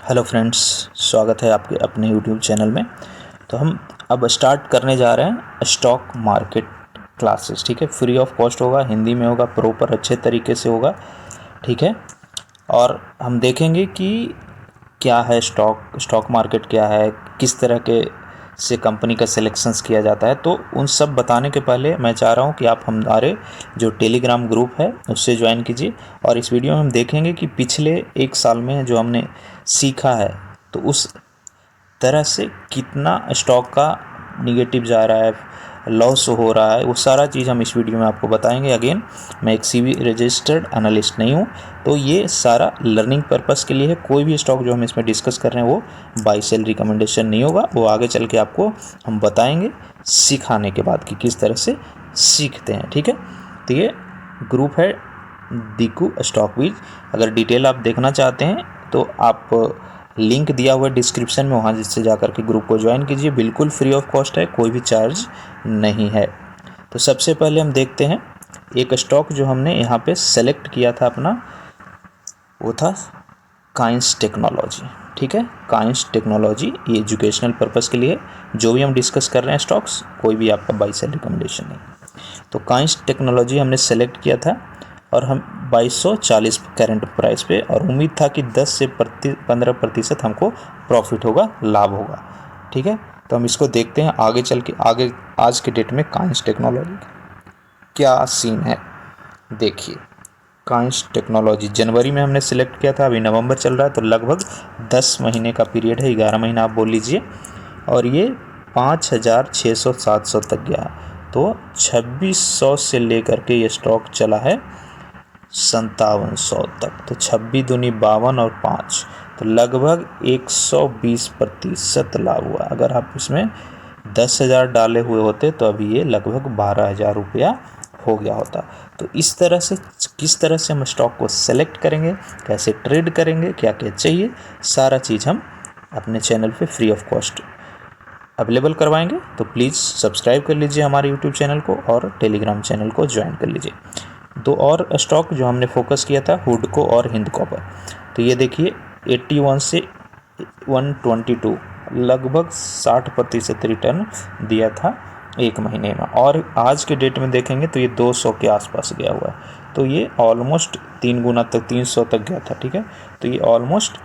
Hello friends, स्वागत है आपके अपने यूट्यूब चैनल में। तो हम अब स्टार्ट करने जा रहे हैं स्टॉक मार्केट क्लासेस। ठीक है, फ्री ऑफ कॉस्ट होगा, हिंदी में होगा, प्रॉपर अच्छे तरीके से होगा। ठीक है, और हम देखेंगे कि क्या है स्टॉक मार्केट क्या है, किस तरह के से कंपनी का सिलेक्शंस किया जाता है। तो उन सब बताने के पहले मैं चाह रहा हूँ कि आप हमारे जो टेलीग्राम ग्रुप है उससे ज्वाइन कीजिए। और इस वीडियो में हम देखेंगे कि पिछले एक साल में जो हमने सीखा है, तो उस तरह से कितना स्टॉक का निगेटिव जा रहा है, लॉस हो रहा है, वो सारा चीज़ हम इस वीडियो में आपको बताएंगे। अगेन, मैं एक सीबी रजिस्टर्ड एनालिस्ट नहीं हूँ, तो ये सारा लर्निंग पर्पस के लिए है। कोई भी स्टॉक जो हम इसमें डिस्कस कर रहे हैं वो बाई सेल रिकमेंडेशन नहीं होगा, वो आगे चल के आपको हम बताएंगे सिखाने के बाद कि किस तरह से सीखते हैं। ठीक है, तो ये ग्रुप है दीकू स्टॉक विज। अगर डिटेल आप देखना चाहते हैं तो आप लिंक दिया हुआ है डिस्क्रिप्शन में, वहाँ जिससे जाकर के ग्रुप को ज्वाइन कीजिए। बिल्कुल फ्री ऑफ कॉस्ट है, कोई भी चार्ज नहीं है। तो सबसे पहले हम देखते हैं एक स्टॉक जो हमने यहाँ पे सेलेक्ट किया था अपना, वो था काइंस टेक्नोलॉजी। ठीक है, काइंस टेक्नोलॉजी ये एजुकेशनल पर्पस के लिए, जो भी हम डिस्कस कर रहे हैं स्टॉक्स, कोई भी आपका बाई सेल रिकमेंडेशन नहीं। तो काइंस टेक्नोलॉजी हमने सेलेक्ट किया था और हम 2240 करंट प्राइस पे, और उम्मीद था कि 10 से 15% हमको प्रॉफिट होगा, लाभ होगा। ठीक है, तो हम इसको देखते हैं आगे चल के। आगे आज के डेट में काइंस टेक्नोलॉजी क्या सीन है देखिए। काइंस टेक्नोलॉजी जनवरी में हमने सिलेक्ट किया था, अभी नवंबर चल रहा है, तो लगभग 10 महीने का पीरियड है, 11 महीना आप बोल लीजिए। और ये 5600-700 तक गया है। तो 2600 से लेकर के ये स्टॉक चला है 5700 तक। तो 26 दूनी 52 और 5, तो लगभग 120% लाभ हुआ। अगर आप इसमें 10,000 डाले हुए होते तो अभी ये लगभग 12,000 रुपया हो गया होता। तो इस तरह से किस तरह से हम स्टॉक को सेलेक्ट करेंगे, कैसे ट्रेड करेंगे, क्या क्या चाहिए, सारा चीज़ हम अपने चैनल पे फ्री ऑफ कॉस्ट अवेलेबल करवाएंगे। तो प्लीज़ सब्सक्राइब कर लीजिए हमारे यूट्यूब चैनल को और टेलीग्राम चैनल को ज्वाइन कर लीजिए। दो और स्टॉक जो हमने फोकस किया था, हुडको और हिंद कॉपर। तो ये देखिए 81 से 122, लगभग 60% रिटर्न दिया था एक महीने में। और आज के डेट में देखेंगे तो ये 200 के आसपास गया हुआ है। तो ये ऑलमोस्ट 3 गुना तक, 300 तक गया था। ठीक है, तो ये ऑलमोस्ट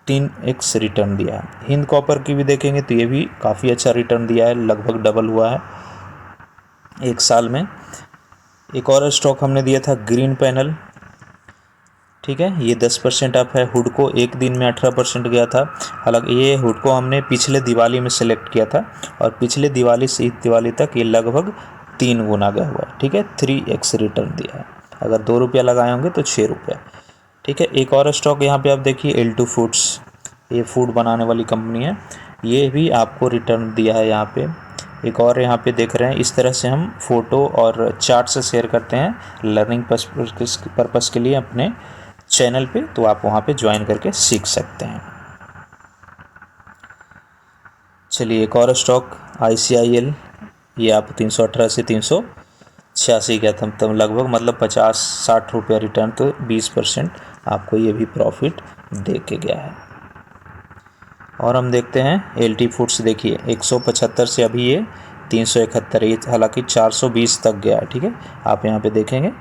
3x रिटर्न दिया है। हिंद कॉपर की भी देखेंगे तो ये भी काफ़ी अच्छा रिटर्न दिया है, लगभग डबल हुआ है एक साल में। एक और स्टॉक हमने दिया था ग्रीन पैनल। ठीक है, ये 10% अप है। हुडको एक दिन में 18% गया था। हालांकि ये हुडको हमने पिछले दिवाली में सेलेक्ट किया था, और पिछले दिवाली से इस दिवाली तक ये लगभग 3 गुना गया हुआ है। ठीक है, 3x रिटर्न दिया है। अगर 2 रुपया लगाए होंगे तो 6 रुपया। ठीक है, एक और स्टॉक यहाँ पे आप देखिए L2 फूड्स, ये फूड बनाने वाली कंपनी है, ये भी आपको रिटर्न दिया है यहाँ पे। एक और यहाँ पे देख रहे हैं, इस तरह से हम फ़ोटो और चार्ट से शेयर करते हैं लर्निंग पर्पस के लिए अपने चैनल पे, तो आप वहाँ पे ज्वाइन करके सीख सकते हैं। चलिए एक और स्टॉक ICIL, ये आप 318 से 386 गया था, तब लगभग मतलब 50-60 रुपया रिटर्न, तो 20% आपको ये भी प्रॉफिट दे के गया है। और हम देखते हैं LT फूड्स, देखिए 175 से अभी ये 371, ये हालांकि 420 तक गया है। ठीक है, आप यहाँ पे देखेंगे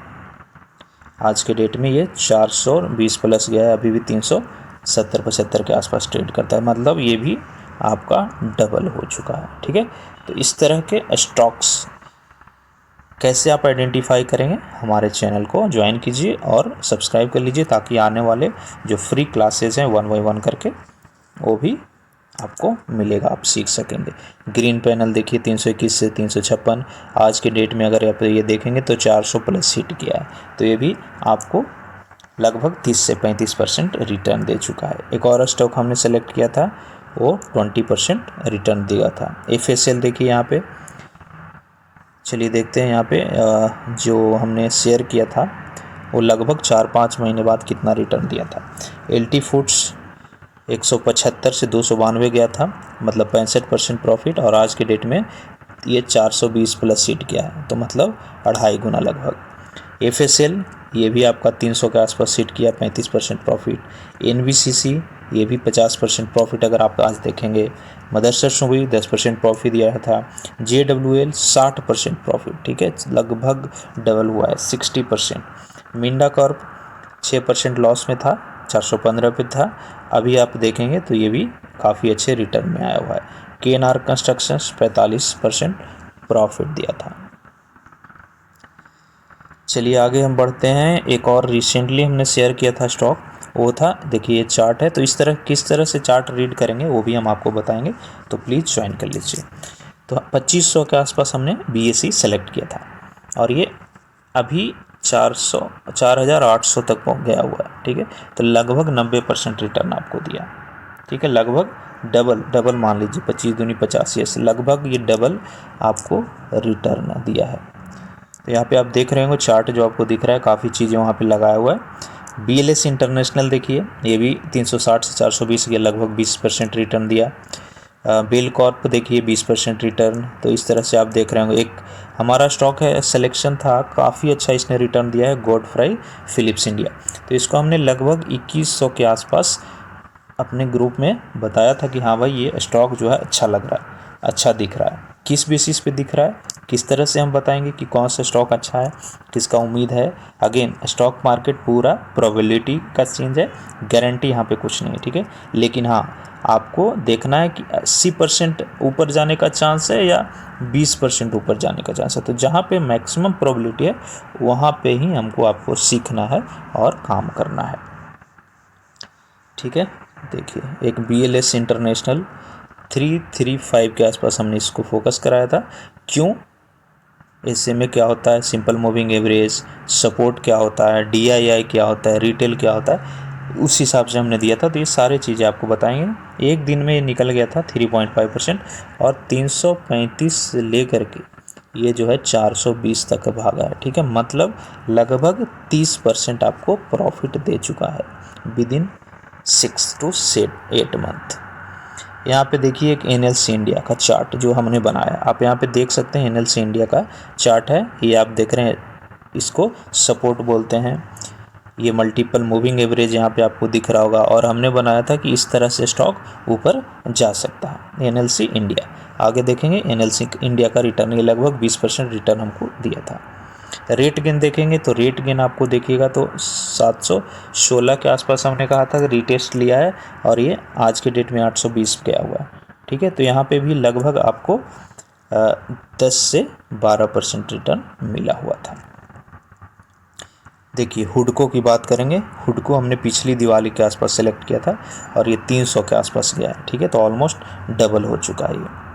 आज के डेट में ये 420 प्लस गया है, अभी भी 370-75 के आसपास ट्रेड करता है, मतलब ये भी आपका डबल हो चुका है। ठीक है, तो इस तरह के स्टॉक्स कैसे आप आइडेंटिफाई करेंगे, हमारे चैनल को ज्वाइन कीजिए और सब्सक्राइब कर लीजिए, ताकि आने वाले जो फ्री क्लासेस हैं 1 बाय 1 करके, वो भी आपको मिलेगा, आप सीख सकेंगे। ग्रीन पैनल देखिए 321 से 356, आज के डेट में अगर आप ये देखेंगे तो 400 प्लस हिट किया है, तो ये भी आपको लगभग 30 से 35% रिटर्न दे चुका है। एक और स्टॉक हमने सेलेक्ट किया था, वो 20% रिटर्न दिया था। FSL देखिए यहाँ पे, चलिए देखते हैं यहाँ पे जो हमने शेयर किया था वो लगभग 4-5 महीने बाद कितना रिटर्न दिया था। LT फूड्स 175 से 292 गया था, मतलब 65% प्रॉफिट, और आज के डेट में ये 420 प्लस हिट किया है, तो मतलब 2.5 गुना लगभग। FSL ये भी आपका 300 के आसपास सेट किया, 35% प्रॉफिट। NBCC ये भी 50% प्रॉफिट अगर आप आज देखेंगे। मदरसर भी 10% प्रॉफिट दिया था। JWL 60% प्रॉफिट, ठीक है, लगभग डबल हुआ है, 60%। मिंडा कॉर्प 6% लॉस में था, 415 पे था। अभी आप देखेंगे तो ये भी काफ़ी अच्छे रिटर्न में आया हुआ है। KNR कंस्ट्रक्शंस 45% प्रॉफिट दिया था। चलिए आगे हम बढ़ते हैं। एक और रिसेंटली हमने शेयर किया था स्टॉक, वो था, देखिए ये चार्ट है, तो इस तरह किस तरह से चार्ट रीड करेंगे वो भी हम आपको बताएंगे, तो प्लीज़ ज्वाइन कर लीजिए। तो 2500 के आसपास हमने BSE सेलेक्ट किया था और ये अभी 4800 तक पहुँच गया हुआ है, ठीक है। तो लगभग 90% रिटर्न आपको दिया, ठीक है, लगभग डबल मान लीजिए, 25 दूनी 85 से लगभग ये डबल आपको रिटर्न दिया है। तो यहाँ पे आप देख रहे होंगे चार्ट जो आपको दिख रहा है, काफ़ी चीज़ें वहाँ पे लगाया हुआ है। BLS इंटरनेशनल देखिए, ये भी 360 से 420 के लगभग 20% रिटर्न दिया। बेल कॉर्प देखिए 20% रिटर्न। तो इस तरह से आप देख रहे होंगे। एक हमारा स्टॉक है, सिलेक्शन था, काफ़ी अच्छा इसने रिटर्न दिया है, गॉडफ्राई फिलिप्स इंडिया। तो इसको हमने लगभग 2100 के आसपास अपने ग्रुप में बताया था कि हाँ भाई ये स्टॉक जो है अच्छा लग रहा है, अच्छा दिख रहा है। किस बेसिस पे दिख रहा है, किस तरह से हम बताएंगे कि कौन सा स्टॉक अच्छा है, किसका उम्मीद है। अगेन स्टॉक मार्केट पूरा प्रोबेबिलिटी का चेंज है, गारंटी यहाँ पे कुछ नहीं है, ठीक है। लेकिन हाँ, आपको देखना है कि 80% ऊपर जाने का चांस है या 20% ऊपर जाने का चांस है। तो जहाँ पे मैक्सिमम प्रोबेबिलिटी है वहाँ पे ही हमको आपको सीखना है और काम करना है, ठीक है। देखिए एक BLS इंटरनेशनल 335 के आसपास हमने इसको फोकस कराया था। क्यों, ऐसे में क्या होता है, सिंपल मूविंग एवरेज, सपोर्ट क्या होता है, DII क्या होता है, रिटेल क्या होता है, उस हिसाब से हमने दिया था। तो ये सारी चीज़ें आपको बताएंगे। एक दिन में ये निकल गया था 3.5% और 335 से लेकर के ये जो है 420 तक भागा है, ठीक है। मतलब लगभग 30% आपको प्रॉफिट दे चुका है विद इन 6 to 8 मंथ। यहाँ पे देखिए एक NLC इंडिया का चार्ट जो हमने बनाया, आप यहाँ पे देख सकते हैं। NLC इंडिया का चार्ट है, ये आप देख रहे हैं, इसको सपोर्ट बोलते हैं। ये मल्टीपल मूविंग एवरेज यहाँ पे आपको दिख रहा होगा और हमने बनाया था कि इस तरह से स्टॉक ऊपर जा सकता है। NLC इंडिया आगे देखेंगे, NLC इंडिया का रिटर्न ये लगभग 20% रिटर्न हमको दिया था। रेट गेन देखेंगे तो रेट गेन आपको देखिएगा तो 716 के आसपास हमने कहा था रीटेस्ट लिया है और ये आज के डेट में 820 गया हुआ है, ठीक है। तो यहाँ पे भी लगभग आपको 10 से 12% रिटर्न मिला हुआ था। देखिए हुडको की बात करेंगे, हुडको हमने पिछली दिवाली के आसपास सेलेक्ट किया था और ये 300 के आसपास गया है, ठीक है। तो ऑलमोस्ट डबल हो चुका है ये।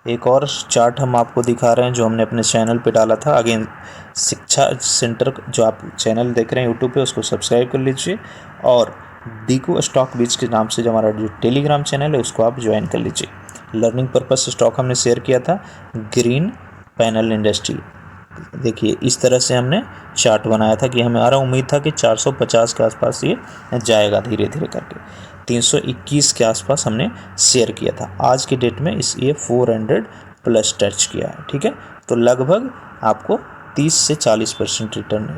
एक और चार्ट हम आपको दिखा रहे हैं जो हमने अपने चैनल पे डाला था। अगेन शिक्षा सेंटर जो आप चैनल देख रहे हैं यूट्यूब पे, उसको सब्सक्राइब कर लीजिए और दीकू स्टॉक बीच के नाम से जो हमारा जो टेलीग्राम चैनल है उसको आप ज्वाइन कर लीजिए। लर्निंग पर्पस से स्टॉक हमने शेयर किया था, ग्रीन पैनल इंडस्ट्री। देखिए इस तरह से हमने चार्ट बनाया था कि हमारा उम्मीद था कि 450 के आसपास ये जाएगा धीरे धीरे करके। 321 के आसपास हमने शेयर किया था। आज की डेट में इस ये 400 प्लस टच किया है, ठीक है। तो लगभग आपको 30 से 40% रिटर्न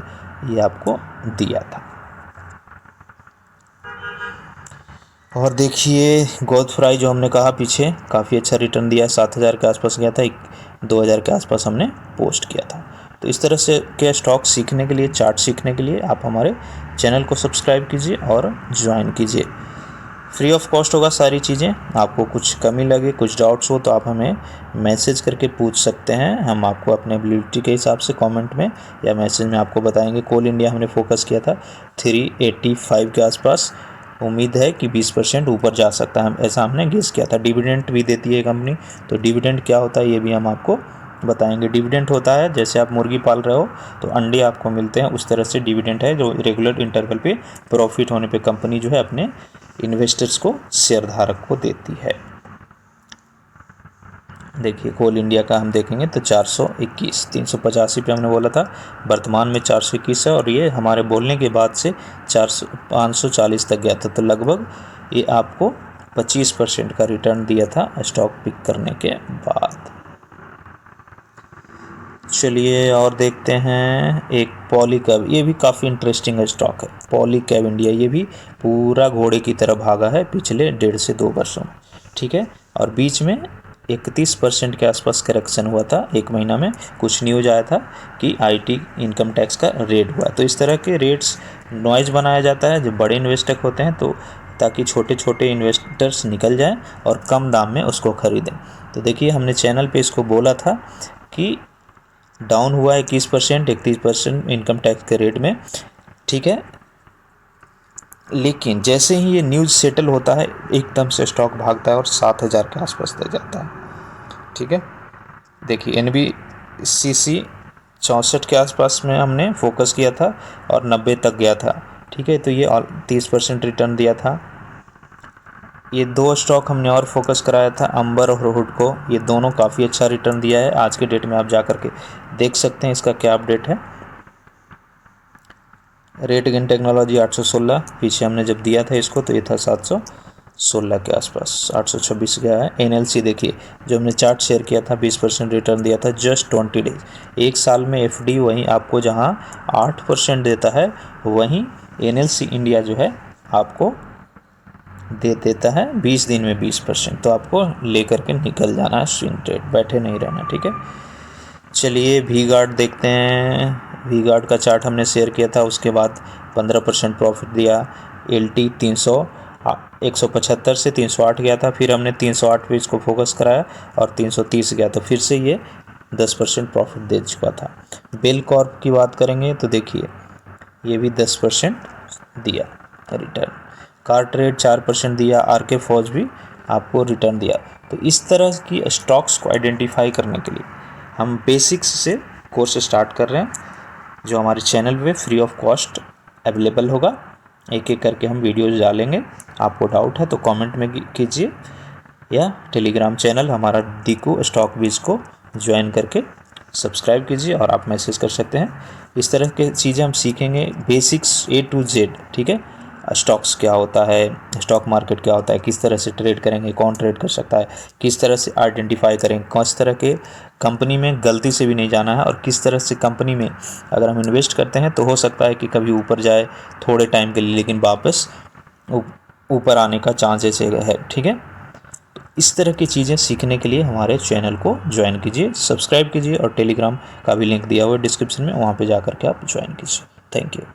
ये आपको दिया था। और देखिए गॉडफ्राई जो हमने कहा पीछे काफ़ी अच्छा रिटर्न दिया, 7000 के आसपास गया था, 2000 के आसपास हमने पोस्ट किया था। तो इस तरह से के स्टॉक सीखने के लिए, चार्ट सीखने के लिए आप हमारे चैनल को सब्सक्राइब कीजिए और ज्वाइन कीजिए। फ्री ऑफ कॉस्ट होगा सारी चीज़ें। आपको कुछ कमी लगे, कुछ डाउट्स हो तो आप हमें मैसेज करके पूछ सकते हैं। हम आपको अपने एबिलिटी के हिसाब से कमेंट में या मैसेज में आपको बताएंगे। कोल इंडिया हमने फोकस किया था 385 के आसपास, उम्मीद है कि 20% ऊपर जा सकता है, ऐसा हमने गेस किया था। डिविडेंड भी देती है कंपनी, तो डिविडेंड क्या होता है ये भी हम आपको बताएंगे। डिविडेंड होता है जैसे आप मुर्गी पाल रहे हो तो अंडे आपको मिलते हैं, उस तरह से डिविडेंड है जो रेगुलर इंटरवल पे प्रॉफिट होने पे कंपनी जो है अपने इन्वेस्टर्स को, शेयर धारक को देती है। देखिए कोल इंडिया का हम देखेंगे तो 421, 385 पे हमने बोला था, वर्तमान में 421 है और ये हमारे बोलने के बाद से 540 तक गया था। तो लगभग ये आपको 25% का रिटर्न दिया था स्टॉक पिक करने के बाद। चलिए और देखते हैं एक पॉलीकैब, ये भी काफ़ी इंटरेस्टिंग स्टॉक है। पॉलीकैब इंडिया, ये भी पूरा घोड़े की तरह भागा है पिछले 1.5 से 2 वर्षों में, ठीक है। और बीच में 31% के आसपास करेक्शन हुआ था एक महीना में। कुछ न्यूज आया था कि आईटी इनकम टैक्स का रेड हुआ। तो इस तरह के रेट्स नॉइज बनाया जाता है जो बड़े इन्वेस्टर होते हैं, तो ताकि छोटे छोटे इन्वेस्टर्स निकल जाएं और कम दाम में उसको ख़रीदें। तो देखिए हमने चैनल पे इसको बोला था कि डाउन हुआ है 21%, 31% इनकम टैक्स के रेट में, ठीक है। लेकिन जैसे ही ये न्यूज़ सेटल होता है एकदम से स्टॉक भागता है और 7,000 के आसपास तक जाता है, ठीक है। देखिए NBCC 64 के आसपास में हमने फोकस किया था और 90 तक गया था, ठीक है। तो ये 30% रिटर्न दिया था। ये 2 स्टॉक हमने और फोकस कराया था, अंबर और हुडको, ये दोनों काफ़ी अच्छा रिटर्न दिया है। आज के डेट में आप जा कर के देख सकते हैं इसका क्या अपडेट है। रेटगेन टेक्नोलॉजी 816, पीछे हमने जब दिया था इसको तो ये था 716 के आसपास, 826 गया है। NLC देखिए जो हमने चार्ट शेयर किया था 20% रिटर्न दिया था जस्ट 20 डेज। एक साल में FD वहीं आपको जहां 8% देता है, वहीं NLC इंडिया जो है आपको दे देता है 20 दिन में 20%। तो आपको लेकर के निकल जाना है स्विंग ट्रेड, बैठे नहीं रहना, ठीक है। चलिए वी गार्ड देखते हैं। वी गार्ड का चार्ट हमने शेयर किया था, उसके बाद 15% प्रॉफिट दिया। LT 175 से 308 गया था, फिर हमने 308 पे इसको फोकस कराया और 330 गया, तो फिर से ये 10% प्रॉफिट दे चुका था। बेल कॉर्प की बात करेंगे तो देखिए ये भी 10% दिया रिटर्न। कार ट्रेड 4% दिया। RK फौज भी आपको रिटर्न दिया। तो इस तरह की स्टॉक्स को आइडेंटिफाई करने के लिए हम बेसिक्स से कोर्स स्टार्ट कर रहे हैं, जो हमारे चैनल पे फ्री ऑफ कॉस्ट अवेलेबल होगा। एक एक करके हम वीडियोज़ डालेंगे। आपको डाउट है तो कमेंट में कीजिए, या टेलीग्राम चैनल हमारा दीकू स्टॉक बीज को ज्वाइन करके सब्सक्राइब कीजिए और आप मैसेज कर सकते हैं। इस तरह के चीज़ें हम सीखेंगे, बेसिक्स A to Z, ठीक है। स्टॉक्स क्या होता है, स्टॉक मार्केट क्या होता है, किस तरह से ट्रेड करेंगे, कौन ट्रेड कर सकता है, किस तरह से आइडेंटिफाई करेंगे, किस तरह के कंपनी में गलती से भी नहीं जाना है, और किस तरह से कंपनी में अगर हम इन्वेस्ट करते हैं तो हो सकता है कि कभी ऊपर जाए थोड़े टाइम के लिए, लेकिन वापस ऊपर आने का चांसेस है, ठीक है। इस तरह की चीज़ें सीखने के लिए हमारे चैनल को ज्वाइन कीजिए, सब्सक्राइब कीजिए, और टेलीग्राम का भी लिंक दिया हुआ है डिस्क्रिप्शन में, वहाँ पे जा कर के आप ज्वाइन कीजिए। Thank you.